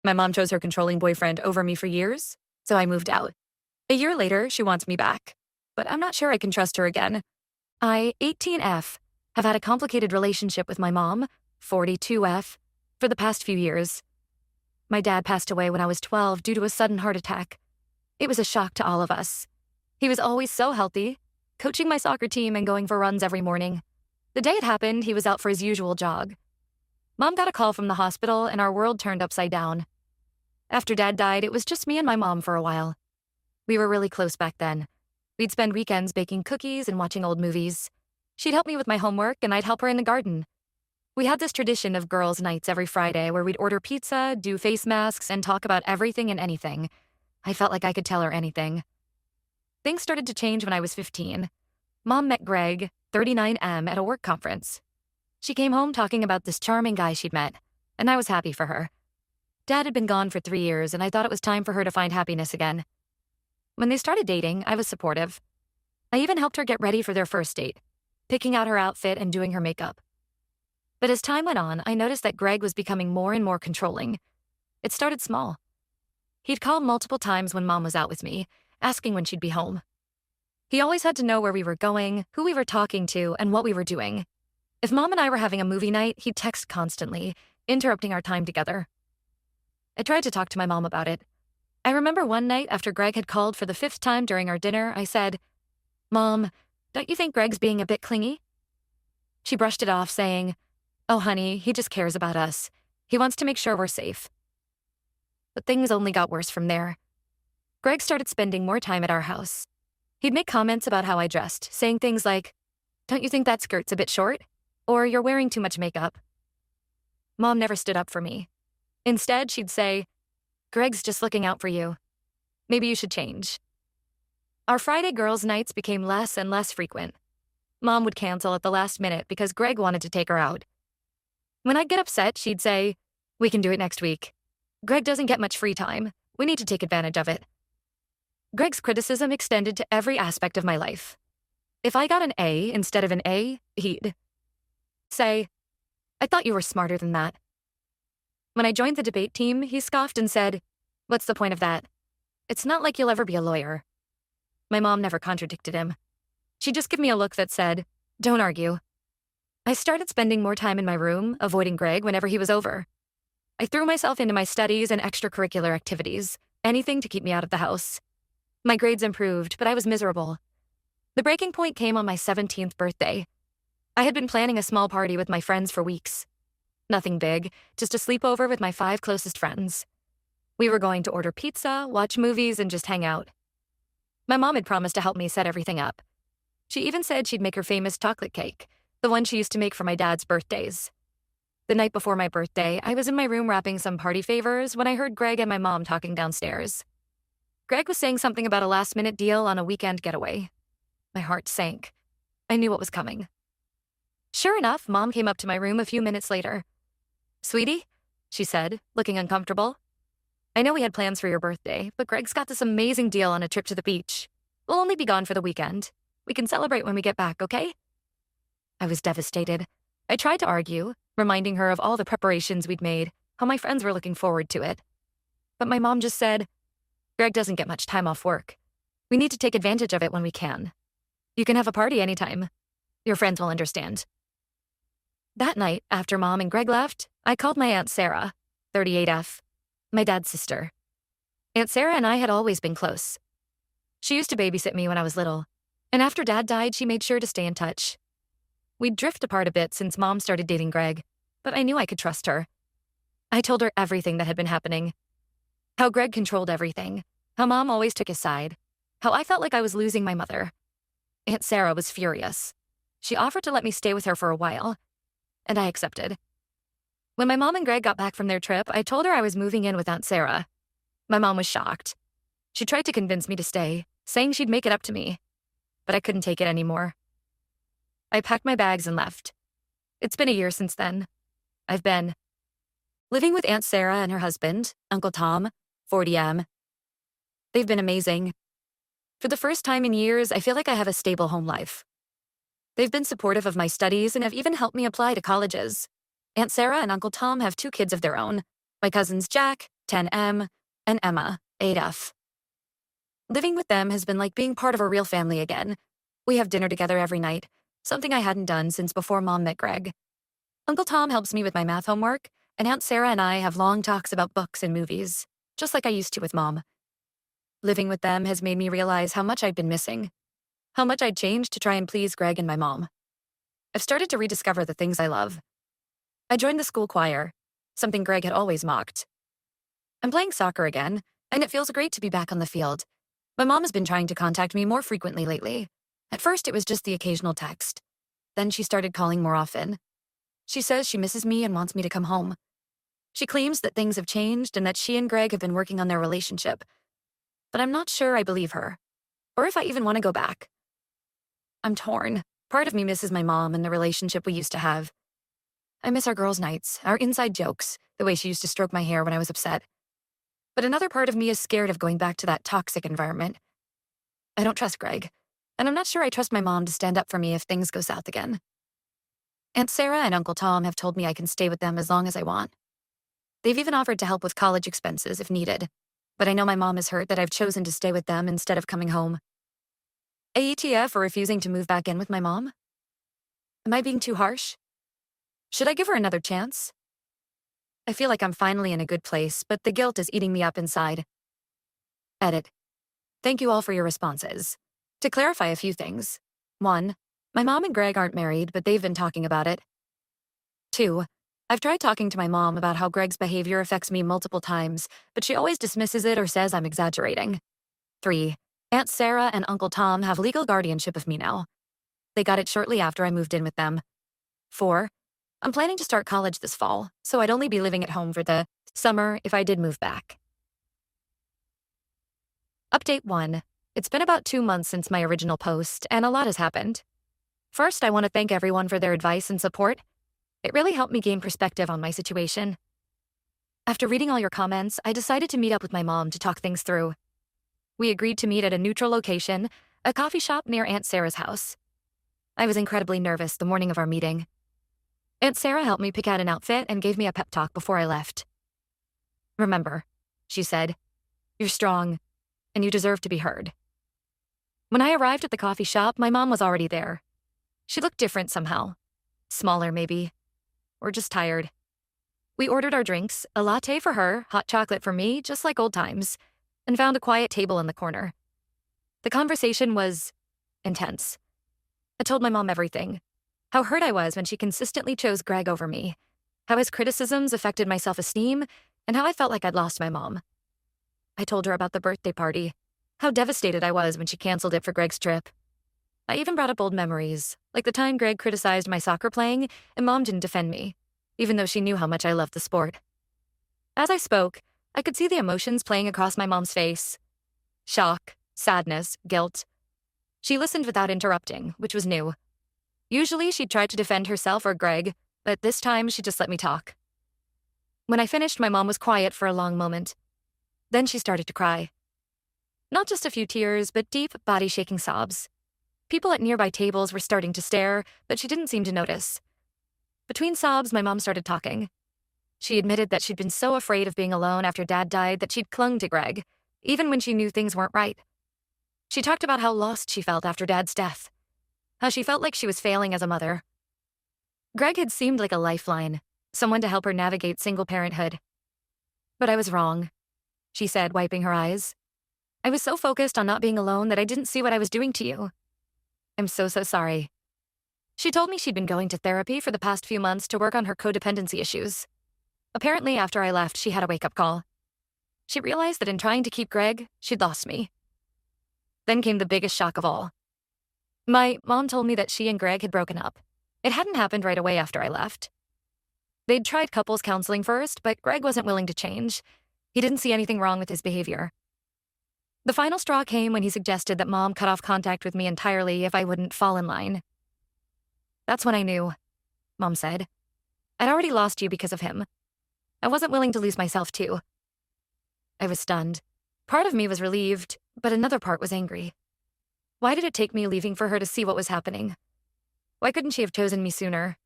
My mom chose her controlling boyfriend over me for years, so I moved out. A year later, she wants me back, but I'm not sure I can trust her again. I, 18F, have had a complicated relationship with my mom, 42F, for the past few years. My dad passed away when I was 12 due to a sudden heart attack. It was a shock to all of us. He was always so healthy, coaching my soccer team and going for runs every morning. The day it happened, he was out for his usual jog. Mom got a call from the hospital and our world turned upside down. After Dad died, it was just me and my mom for a while. We were really close back then. We'd spend weekends baking cookies and watching old movies. She'd help me with my homework and I'd help her in the garden. We had this tradition of girls' nights every Friday where we'd order pizza, do face masks, and talk about everything and anything. I felt like I could tell her anything. Things started to change when I was 15. Mom met Greg, 39M, at a work conference. She came home talking about this charming guy she'd met, and I was happy for her. Dad had been gone for 3 years, and I thought it was time for her to find happiness again. When they started dating, I was supportive. I even helped her get ready for their first date, picking out her outfit and doing her makeup. But as time went on, I noticed that Greg was becoming more and more controlling. It started small. He'd call multiple times when Mom was out with me, asking when she'd be home. He always had to know where we were going, who we were talking to, and what we were doing. If Mom and I were having a movie night, he'd text constantly, interrupting our time together. I tried to talk to my mom about it. I remember one night after Greg had called for the 5th time during our dinner, I said, "Mom, don't you think Greg's being a bit clingy?" She brushed it off, saying, "Oh, honey, he just cares about us. He wants to make sure we're safe." But things only got worse from there. Greg started spending more time at our house. He'd make comments about how I dressed, saying things like, "Don't you think that skirt's a bit short?" Or, "You're wearing too much makeup." Mom never stood up for me. Instead, she'd say, "Greg's just looking out for you. Maybe you should change." Our Friday girls' nights became less and less frequent. Mom would cancel at the last minute because Greg wanted to take her out. When I'd get upset, she'd say, "We can do it next week. Greg doesn't get much free time. We need to take advantage of it." Greg's criticism extended to every aspect of my life. If I got an A instead of an A, he'd say, "I thought you were smarter than that." When I joined the debate team, he scoffed and said, "What's the point of that? It's not like you'll ever be a lawyer." My mom never contradicted him. She'd just give me a look that said, "Don't argue." I started spending more time in my room, avoiding Greg whenever he was over. I threw myself into my studies and extracurricular activities, anything to keep me out of the house. My grades improved, but I was miserable. The breaking point came on my 17th birthday. I had been planning a small party with my friends for weeks. Nothing big, just a sleepover with my 5 closest friends. We were going to order pizza, watch movies, and just hang out. My mom had promised to help me set everything up. She even said she'd make her famous chocolate cake, the one she used to make for my dad's birthdays. The night before my birthday, I was in my room wrapping some party favors when I heard Greg and my mom talking downstairs. Greg was saying something about a last-minute deal on a weekend getaway. My heart sank. I knew what was coming. Sure enough, Mom came up to my room a few minutes later. "Sweetie," she said, looking uncomfortable. "I know we had plans for your birthday, but Greg's got this amazing deal on a trip to the beach. We'll only be gone for the weekend. We can celebrate when we get back, okay?" I was devastated. I tried to argue, reminding her of all the preparations we'd made, how my friends were looking forward to it. But my mom just said, "Greg doesn't get much time off work. We need to take advantage of it when we can. You can have a party anytime. Your friends will understand." That night, after Mom and Greg left, I called my Aunt Sarah, 38F, my dad's sister. Aunt Sarah and I had always been close. She used to babysit me when I was little, and after Dad died, she made sure to stay in touch. We'd drift apart a bit since Mom started dating Greg, but I knew I could trust her. I told her everything that had been happening. How Greg controlled everything, how Mom always took his side, how I felt like I was losing my mother. Aunt Sarah was furious. She offered to let me stay with her for a while, and I accepted. When my mom and Greg got back from their trip, I told her I was moving in with Aunt Sarah. My mom was shocked. She tried to convince me to stay, saying she'd make it up to me, but I couldn't take it anymore. I packed my bags and left. It's been a year since then. I've been living with Aunt Sarah and her husband, Uncle Tom, 40M. They've been amazing. For the first time in years, I feel like I have a stable home life. They've been supportive of my studies and have even helped me apply to colleges. Aunt Sarah and Uncle Tom have 2 kids of their own, my cousins Jack, 10M, and Emma, 8F. Living with them has been like being part of a real family again. We have dinner together every night, something I hadn't done since before Mom met Greg. Uncle Tom helps me with my math homework, and Aunt Sarah and I have long talks about books and movies, just like I used to with Mom. Living with them has made me realize how much I'd been missing, how much I'd changed to try and please Greg and my mom. I've started to rediscover the things I love. I joined the school choir, something Greg had always mocked. I'm playing soccer again, and it feels great to be back on the field. My mom has been trying to contact me more frequently lately. At first, it was just the occasional text. Then she started calling more often. She says she misses me and wants me to come home. She claims that things have changed and that she and Greg have been working on their relationship. But I'm not sure I believe her, or if I even want to go back. I'm torn. Part of me misses my mom and the relationship we used to have. I miss our girls' nights, our inside jokes, the way she used to stroke my hair when I was upset. But another part of me is scared of going back to that toxic environment. I don't trust Greg, and I'm not sure I trust my mom to stand up for me if things go south again. Aunt Sarah and Uncle Tom have told me I can stay with them as long as I want. They've even offered to help with college expenses if needed, but I know my mom is hurt that I've chosen to stay with them instead of coming home. AETF for refusing to move back in with my mom? Am I being too harsh? Should I give her another chance? I feel like I'm finally in a good place, but the guilt is eating me up inside. Edit. Thank you all for your responses. To clarify a few things. 1. My mom and Greg aren't married, but they've been talking about it. 2. I've tried talking to my mom about how Greg's behavior affects me multiple times, but she always dismisses it or says I'm exaggerating. 3. Aunt Sarah and Uncle Tom have legal guardianship of me now. They got it shortly after I moved in with them. 4. I'm planning to start college this fall, so I'd only be living at home for the summer if I did move back. Update 1. It's been about 2 months since my original post, and a lot has happened. First, I want to thank everyone for their advice and support. It really helped me gain perspective on my situation. After reading all your comments, I decided to meet up with my mom to talk things through. We agreed to meet at a neutral location, a coffee shop near Aunt Sarah's house. I was incredibly nervous the morning of our meeting. Aunt Sarah helped me pick out an outfit and gave me a pep talk before I left. Remember, she said, you're strong, and you deserve to be heard. When I arrived at the coffee shop, my mom was already there. She looked different somehow. Smaller, maybe. Or just tired. We ordered our drinks, a latte for her, hot chocolate for me, just like old times, and found a quiet table in the corner. The conversation was intense. I told my mom everything. How hurt I was when she consistently chose Greg over me, how his criticisms affected my self-esteem, and how I felt like I'd lost my mom. I told her about the birthday party, how devastated I was when she canceled it for Greg's trip. I even brought up old memories, like the time Greg criticized my soccer playing and Mom didn't defend me, even though she knew how much I loved the sport. As I spoke, I could see the emotions playing across my mom's face. Shock, sadness, guilt. She listened without interrupting, which was new. Usually she'd try to defend herself or Greg, but this time she just let me talk. When I finished, my mom was quiet for a long moment. Then she started to cry. Not just a few tears, but deep, body-shaking sobs. People at nearby tables were starting to stare, but she didn't seem to notice. Between sobs, my mom started talking. She admitted that she'd been so afraid of being alone after Dad died that she'd clung to Greg, even when she knew things weren't right. She talked about how lost she felt after Dad's death, how she felt like she was failing as a mother. Greg had seemed like a lifeline, someone to help her navigate single parenthood. But I was wrong, she said, wiping her eyes. I was so focused on not being alone that I didn't see what I was doing to you. I'm so sorry. She told me she'd been going to therapy for the past few months to work on her codependency issues. Apparently, after I left, she had a wake-up call. She realized that in trying to keep Greg, she'd lost me. Then came the biggest shock of all. My mom told me that she and Greg had broken up. It hadn't happened right away after I left. They'd tried couples counseling first, but Greg wasn't willing to change. He didn't see anything wrong with his behavior. The final straw came when he suggested that Mom cut off contact with me entirely if I wouldn't fall in line. That's when I knew, Mom said. I'd already lost you because of him. I wasn't willing to lose myself too. I was stunned. Part of me was relieved, but another part was angry. Why did it take me leaving for her to see what was happening? Why couldn't she have chosen me sooner?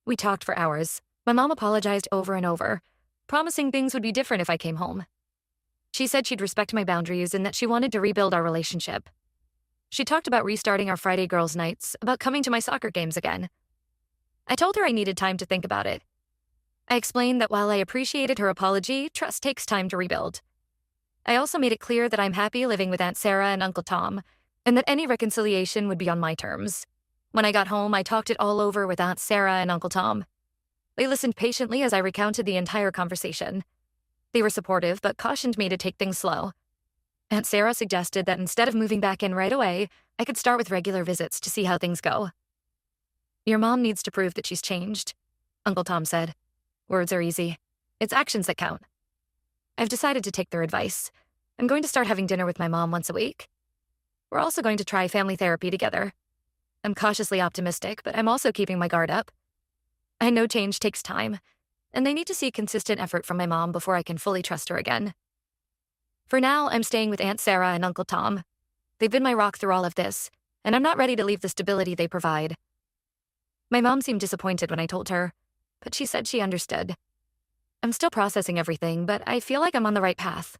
We talked for hours. My mom apologized over and over. promising things would be different if I came home. She said she'd respect my boundaries and that she wanted to rebuild our relationship. She talked about restarting our Friday girls' nights, about coming to my soccer games again. I told her I needed time to think about it. I explained that while I appreciated her apology, trust takes time to rebuild. I also made it clear that I'm happy living with Aunt Sarah and Uncle Tom, and that any reconciliation would be on my terms. When I got home, I talked it all over with Aunt Sarah and Uncle Tom. They listened patiently as I recounted the entire conversation. They were supportive, but cautioned me to take things slow. Aunt Sarah suggested that instead of moving back in right away, I could start with regular visits to see how things go. Your mom needs to prove that she's changed, Uncle Tom said. Words are easy. It's actions that count. I've decided to take their advice. I'm going to start having dinner with my mom once a week. We're also going to try family therapy together. I'm cautiously optimistic, but I'm also keeping my guard up. I know change takes time, and they need to see consistent effort from my mom before I can fully trust her again. For now, I'm staying with Aunt Sarah and Uncle Tom. They've been my rock through all of this, and I'm not ready to leave the stability they provide. My mom seemed disappointed when I told her, but she said she understood. I'm still processing everything, but I feel like I'm on the right path.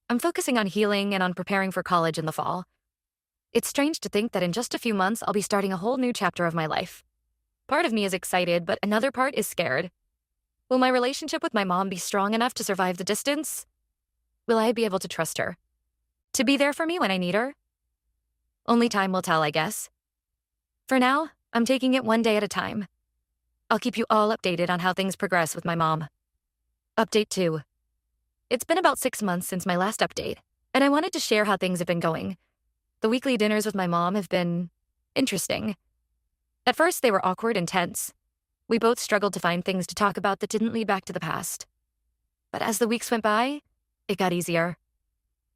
I'm focusing on healing and on preparing for college in the fall. It's strange to think that in just a few months, I'll be starting a whole new chapter of my life. Part of me is excited, but another part is scared. Will my relationship with my mom be strong enough to survive the distance? Will I be able to trust her? To be there for me when I need her? Only time will tell, I guess. For now, I'm taking it one day at a time. I'll keep you all updated on how things progress with my mom. Update 2. It's been about 6 months since my last update, and I wanted to share how things have been going. The weekly dinners with my mom have been interesting. At first, they were awkward and tense. We both struggled to find things to talk about that didn't lead back to the past. But as the weeks went by, it got easier.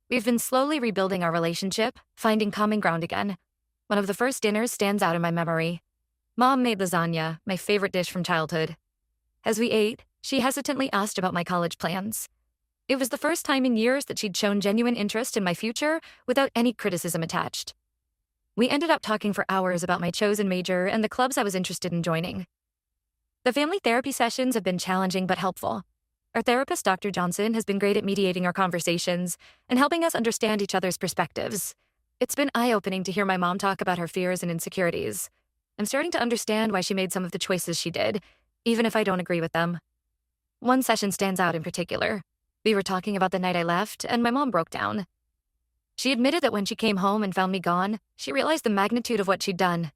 We've been slowly rebuilding our relationship, finding common ground again. One of the first dinners stands out in my memory. Mom made lasagna, my favorite dish from childhood. As we ate, she hesitantly asked about my college plans. It was the first time in years that she'd shown genuine interest in my future without any criticism attached. We ended up talking for hours about my chosen major and the clubs I was interested in joining. The family therapy sessions have been challenging but helpful. Our therapist, Dr. Johnson, has been great at mediating our conversations and helping us understand each other's perspectives. It's been eye-opening to hear my mom talk about her fears and insecurities. I'm starting to understand why she made some of the choices she did, even if I don't agree with them. One session stands out in particular. We were talking about the night I left, and my mom broke down. She admitted that when she came home and found me gone, she realized the magnitude of what she'd done.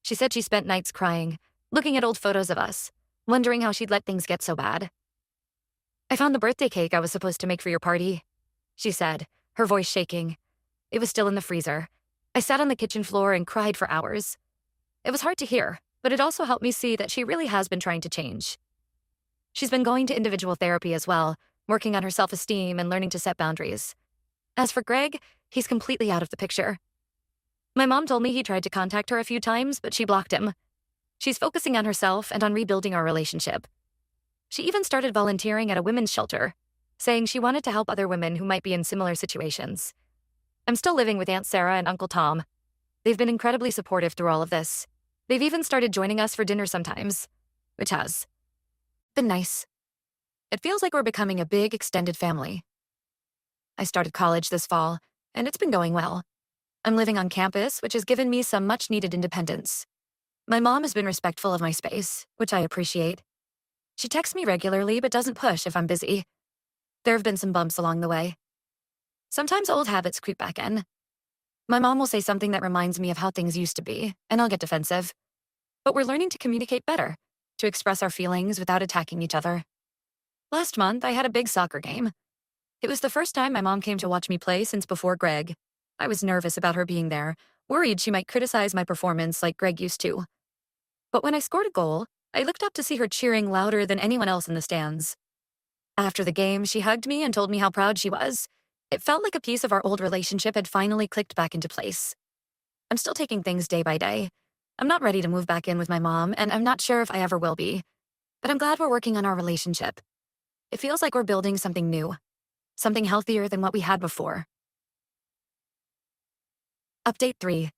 She said she spent nights crying, looking at old photos of us, wondering how she'd let things get so bad. I found the birthday cake I was supposed to make for your party, she said, her voice shaking. It was still in the freezer. I sat on the kitchen floor and cried for hours. It was hard to hear, but it also helped me see that she really has been trying to change. She's been going to individual therapy as well, working on her self-esteem and learning to set boundaries. As for Greg, he's completely out of the picture. My mom told me he tried to contact her a few times, but she blocked him. She's focusing on herself and on rebuilding our relationship. She even started volunteering at a women's shelter, saying she wanted to help other women who might be in similar situations. I'm still living with Aunt Sarah and Uncle Tom. They've been incredibly supportive through all of this. They've even started joining us for dinner sometimes, which has been nice. It feels like we're becoming a big, extended family. I started college this fall, and it's been going well. I'm living on campus, which has given me some much-needed independence. My mom has been respectful of my space, which I appreciate. She texts me regularly but doesn't push if I'm busy. There have been some bumps along the way. Sometimes old habits creep back in. My mom will say something that reminds me of how things used to be, and I'll get defensive. But we're learning to communicate better, to express our feelings without attacking each other. Last month, I had a big soccer game. It was the first time my mom came to watch me play since before Greg. I was nervous about her being there, worried she might criticize my performance like Greg used to. But when I scored a goal, I looked up to see her cheering louder than anyone else in the stands. After the game, she hugged me and told me how proud she was. It felt like a piece of our old relationship had finally clicked back into place. I'm still taking things day by day. I'm not ready to move back in with my mom, and I'm not sure if I ever will be. But I'm glad we're working on our relationship. It feels like we're building something new, something healthier than what we had before. Update 3.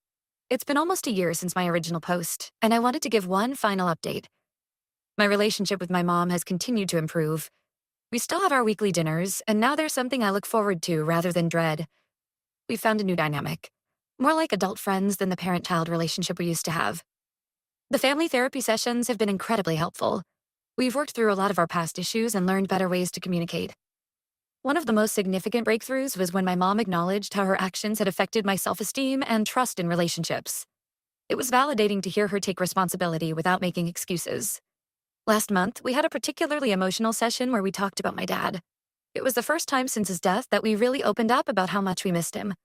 It's been almost a year since my original post, and I wanted to give one final update. My relationship with my mom has continued to improve, We still have our weekly dinners, and now there's something I look forward to rather than dread. We've found a new dynamic. More like adult friends than the parent-child relationship we used to have. The family therapy sessions have been incredibly helpful. We've worked through a lot of our past issues and learned better ways to communicate. One of the most significant breakthroughs was when my mom acknowledged how her actions had affected my self-esteem and trust in relationships. It was validating to hear her take responsibility without making excuses. Last month, we had a particularly emotional session where we talked about my dad. It was the first time since his death that we really opened up about how much we missed him.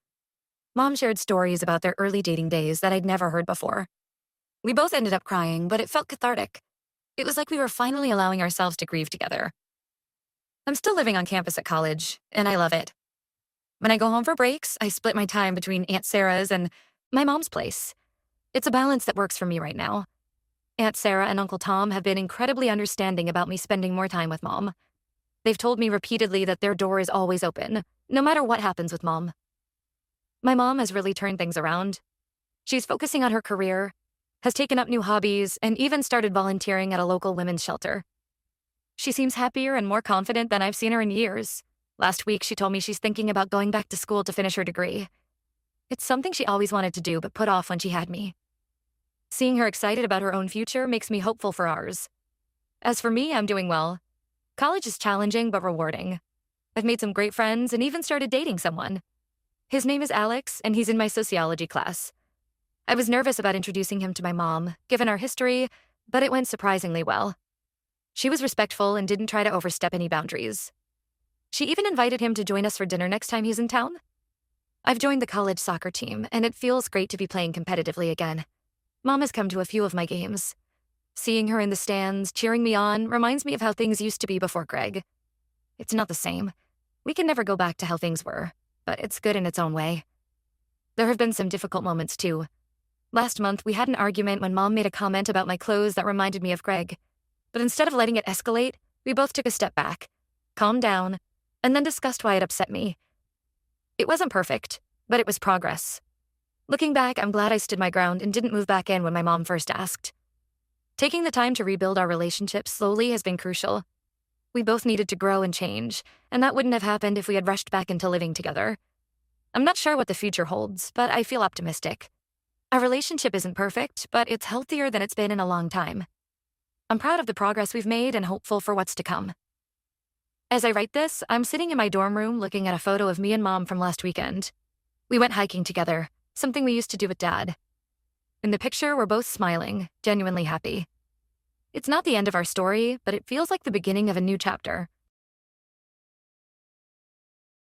Mom shared stories about their early dating days that I'd never heard before. We both ended up crying, but it felt cathartic. It was like we were finally allowing ourselves to grieve together. I'm still living on campus at college, and I love it. When I go home for breaks, I split my time between Aunt Sarah's and my mom's place. It's a balance that works for me right now. Aunt Sarah and Uncle Tom have been incredibly understanding about me spending more time with Mom. They've told me repeatedly that their door is always open, no matter what happens with Mom. My mom has really turned things around. She's focusing on her career, has taken up new hobbies, and even started volunteering at a local women's shelter. She seems happier and more confident than I've seen her in years. Last week, she told me she's thinking about going back to school to finish her degree. It's something she always wanted to do but put off when she had me. Seeing her excited about her own future makes me hopeful for ours. As for me, I'm doing well. College is challenging but rewarding. I've made some great friends and even started dating someone. His name is Alex, and he's in my sociology class. I was nervous about introducing him to my mom, given our history, but it went surprisingly well. She was respectful and didn't try to overstep any boundaries. She even invited him to join us for dinner next time he's in town. I've joined the college soccer team, and it feels great to be playing competitively again. Mom has come to a few of my games. Seeing her in the stands, cheering me on, reminds me of how things used to be before Greg. It's not the same. We can never go back to how things were, but it's good in its own way. There have been some difficult moments, too. Last month, we had an argument when Mom made a comment about my clothes that reminded me of Greg. But instead of letting it escalate, we both took a step back, calmed down, and then discussed why it upset me. It wasn't perfect, but it was progress. Looking back, I'm glad I stood my ground and didn't move back in when my mom first asked. Taking the time to rebuild our relationship slowly has been crucial. We both needed to grow and change, and that wouldn't have happened if we had rushed back into living together. I'm not sure what the future holds, but I feel optimistic. Our relationship isn't perfect, but it's healthier than it's been in a long time. I'm proud of the progress we've made and hopeful for what's to come. As I write this, I'm sitting in my dorm room looking at a photo of me and Mom from last weekend. We went hiking together, something we used to do with Dad. In the picture, we're both smiling, genuinely happy. It's not the end of our story, but it feels like the beginning of a new chapter.